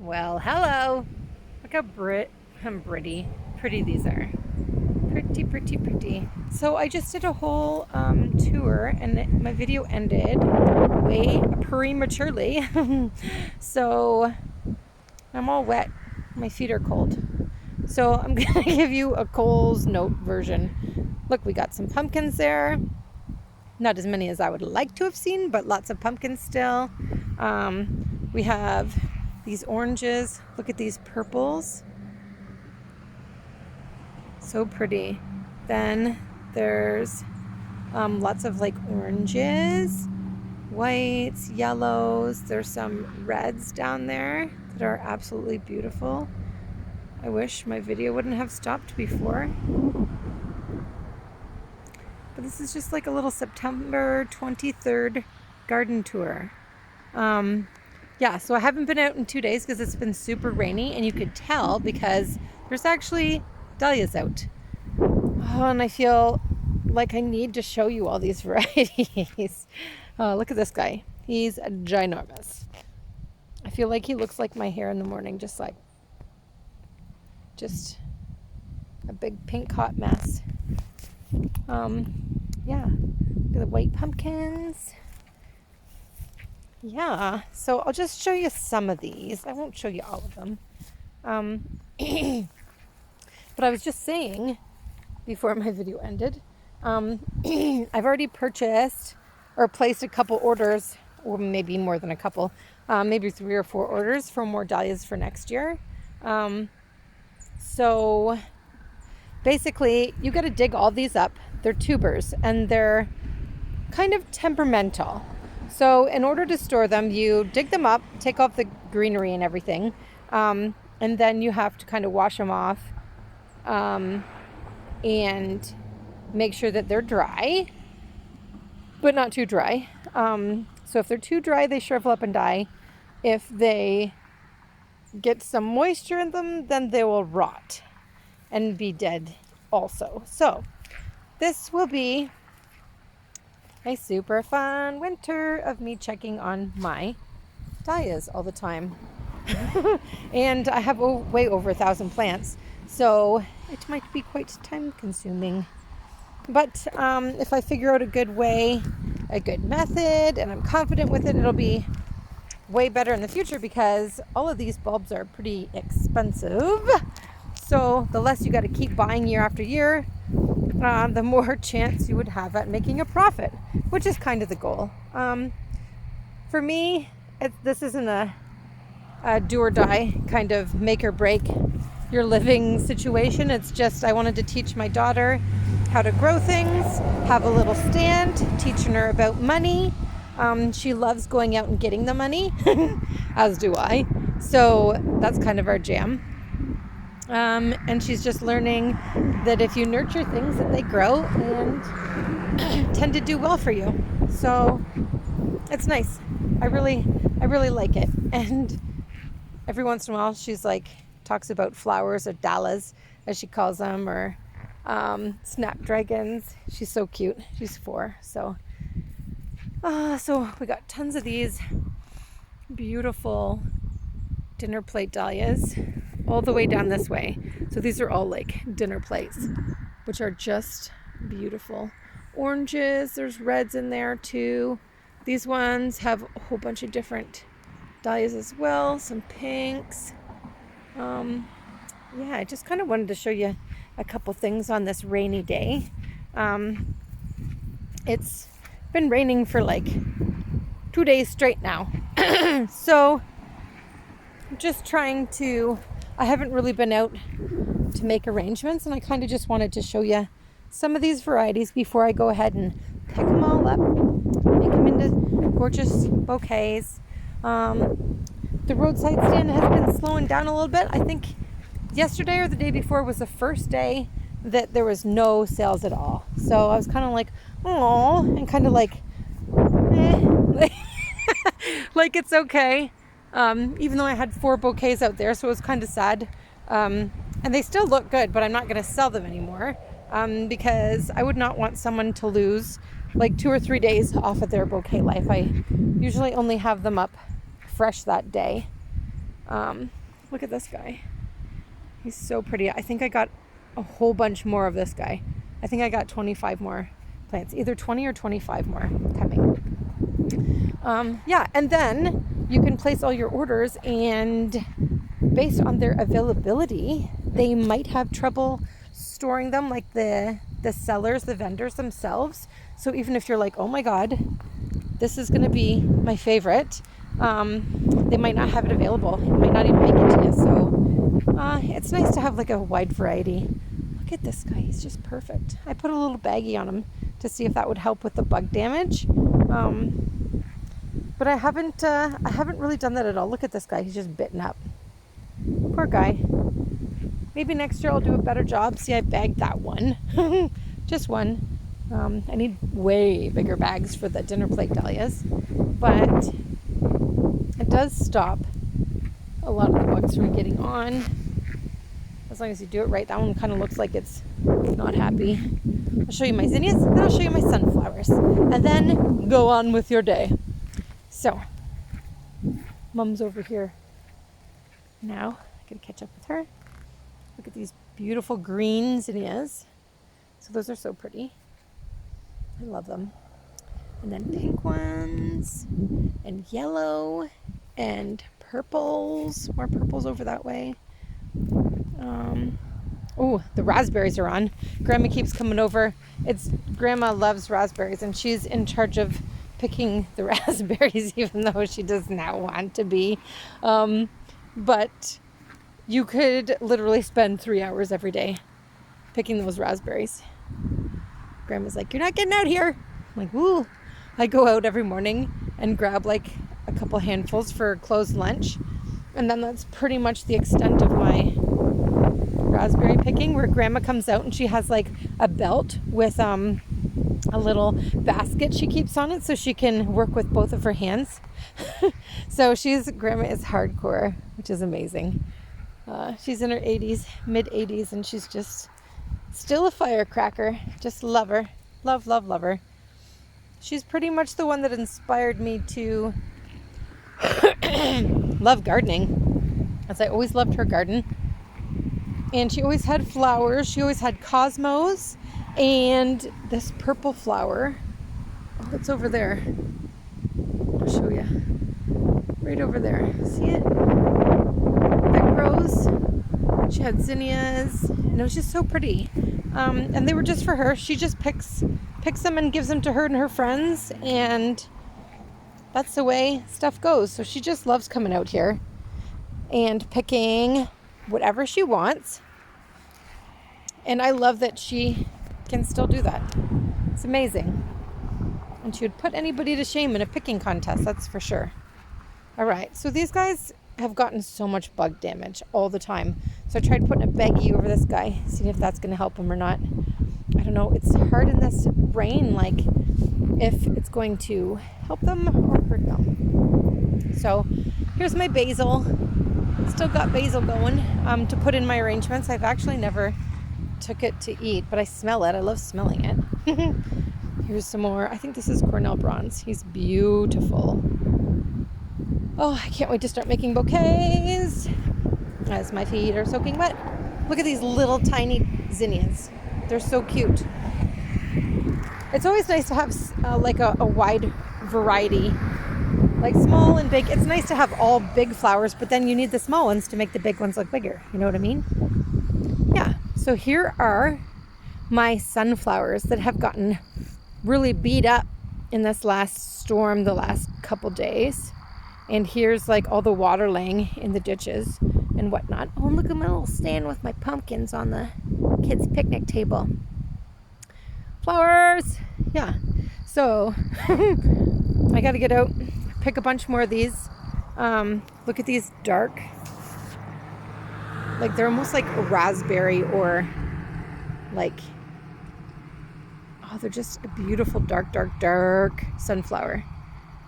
Well, hello. Look how pretty these are. Pretty. So I just did a whole tour, and my video ended way prematurely. So I'm all wet. My feet are cold. So I'm gonna give you a Cole's Note version. Look, we got some pumpkins there. Not as many as I would like to have seen, but lots of pumpkins still. We have these oranges. Look at these purples. So pretty. Then there's lots of like oranges, whites, yellows. There's some reds down there that are absolutely beautiful. I wish my video wouldn't have stopped before. But this is just like a little September 23rd garden tour. Yeah, so I haven't been out in 2 days because it's been super rainy, and you could tell because there's actually dahlias out. Oh, and I feel like I need to show you all these varieties. Oh, look at this guy. He's ginormous. I feel like he looks like my hair in the morning, just a big pink hot mess. Yeah, look at the white pumpkins. Yeah, so I'll just show you some of these. I won't show you all of them. But I was just saying before my video ended, I've already purchased or placed a couple orders, or maybe more than a couple, maybe 3 or 4 orders for more dahlias for next year. So basically, you got to dig all these up. They're tubers, and they're kind of temperamental. So in order to store them, you dig them up, take off the greenery and everything, and then you have to kind of wash them off and make sure that they're dry, but not too dry. So if they're too dry, they shrivel up and die. If they get some moisture in them, then they will rot and be dead also. So this will be a super fun winter of me checking on my dahlias all the time. And I have way over 1,000 plants, so it might be quite time consuming. But if I figure out a good way, a good method, and I'm confident with it, it'll be way better in the future because all of these bulbs are pretty expensive. So the less you got to keep buying year after year, the more chance you would have at making a profit, which is kind of the goal. For me, this isn't a do or die kind of make or break your living situation. It's just I wanted to teach my daughter how to grow things, have a little stand, teaching her about money. She loves going out and getting the money, as do I. So that's kind of our jam. And she's just learning that if you nurture things, that they grow and tend to do well for you. So it's nice. I really like it. And every once in a while, she's like talks about flowers or dahlias, as she calls them, or snapdragons. She's so cute. She's 4. So we got tons of these beautiful dinner plate dahlias all the way down this way. So these are all like dinner plates, which are just beautiful. Oranges, there's reds in there too. These ones have a whole bunch of different dahlias as well, some pinks. Yeah, I just kind of wanted to show you a couple things on this rainy day. It's been raining for like 2 days straight now. So I'm just trying to, I haven't really been out to make arrangements, and I kind of just wanted to show you some of these varieties before I go ahead and pick them all up, make them into gorgeous bouquets. The roadside stand has been slowing down a little bit. I think yesterday or the day before was the first day that there was no sales at all. So I was kind of like, oh, and kind of like, like it's okay. Even though I had 4 bouquets out there, so it was kind of sad. And they still look good, but I'm not going to sell them anymore because I would not want someone to lose like 2 or 3 days off of their bouquet life. I usually only have them up fresh that day. Look at this guy. He's so pretty. I think I got a whole bunch more of this guy. I think I got 25 more plants, either 20 or 25 more coming. Yeah, and then you can place all your orders, and based on their availability, they might have trouble storing them, like the sellers, the vendors themselves. So even if you're like, oh my God, this is going to be my favorite, they might not have it available. It might not even make it to you. So it's nice to have like a wide variety. Look at this guy. He's just perfect. I put a little baggie on him to see if that would help with the bug damage. But I haven't really done that at all. Look at this guy. He's just bitten up. Poor guy. Maybe next year I'll do a better job. See, I bagged that one. Just one. I need way bigger bags for the dinner plate dahlias. But it does stop a lot of the bugs from getting on. As long as you do it right. That one kind of looks like it's not happy. I'll show you my zinneas, then I'll show you my sunflowers. And then go on with your day. So, Mom's over here now. I gotta catch up with her. Look at these beautiful green zinneas. So those are so pretty. I love them. And then pink ones, and yellow, and purples. More purples over that way. Oh, the raspberries are on. Grandma keeps coming over. Grandma loves raspberries, and she's in charge of picking the raspberries, even though she does not want to be. But you could literally spend 3 hours every day picking those raspberries. Grandma's like, you're not getting out here. I'm like, woo. I go out every morning and grab like a couple handfuls for closed lunch. And then that's pretty much the extent of my raspberry picking, where Grandma comes out and she has like a belt with a little basket she keeps on it so she can work with both of her hands. So Grandma is hardcore, which is amazing. She's in her 80s, mid 80s, and she's just still a firecracker. Just love her. Love, love, love her. She's pretty much the one that inspired me to love gardening, as I always loved her garden. And she always had flowers. She always had cosmos and this purple flower. Oh, it's over there. I'll show you. Right over there. See it? That grows. She had zinnias, and it was just so pretty. And they were just for her. She just picks them and gives them to her and her friends, and that's the way stuff goes. So she just loves coming out here and picking whatever she wants. And I love that she can still do that. It's amazing. And she would put anybody to shame in a picking contest, that's for sure. All right, so these guys have gotten so much bug damage all the time. So I tried putting a baggie over this guy, seeing if that's going to help him or not. I don't know. It's hard in this rain, like if it's going to help them or hurt them. So here's my basil. Still got basil going to put in my arrangements. I've actually never took it to eat, but I smell it. I love smelling it. Here's some more. I think this is Cornell Bronze. He's beautiful. Oh, I can't wait to start making bouquets as my feet are soaking wet. Look at these little tiny zinnias. They're so cute. It's always nice to have like a wide variety, like small and big. It's nice to have all big flowers, but then you need the small ones to make the big ones look bigger. You know what I mean? Yeah. So here are my sunflowers that have gotten really beat up in this last storm the last couple days. And here's like all the water laying in the ditches and whatnot. Oh, look at my little stand with my pumpkins on the kids' picnic table. Flowers! Yeah. So I got to get out, pick a bunch more of these. Look at these dark. Like they're almost like a raspberry, or like, oh, they're just a beautiful dark, dark, dark sunflower.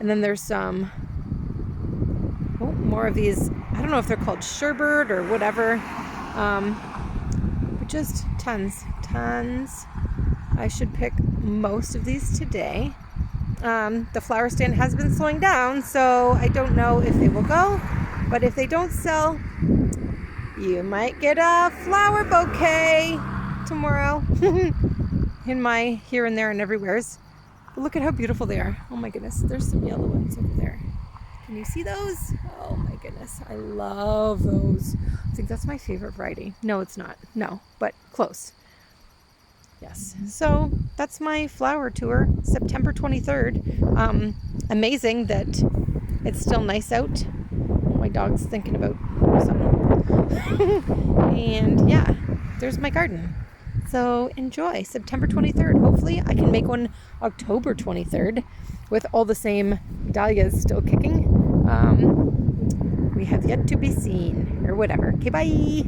And then there's some more of these. I don't know if they're called sherbet or whatever, but just tons. I should pick most of these today. The flower stand has been slowing down, so I don't know if they will go. But if they don't sell, you might get a flower bouquet tomorrow in my here and there and everywheres. But look at how beautiful they are. Oh my goodness, there's some yellow ones over there. Can you see those? Oh my goodness, I love those. I think that's my favorite variety. No, it's not. No, but close. Yes, so that's my flower tour, September 23rd. Amazing that it's still nice out. My dog's thinking about something. And yeah, there's my garden. So enjoy September 23rd. Hopefully I can make one October 23rd with all the same dahlias still kicking. We have yet to be seen, or whatever. Okay, bye.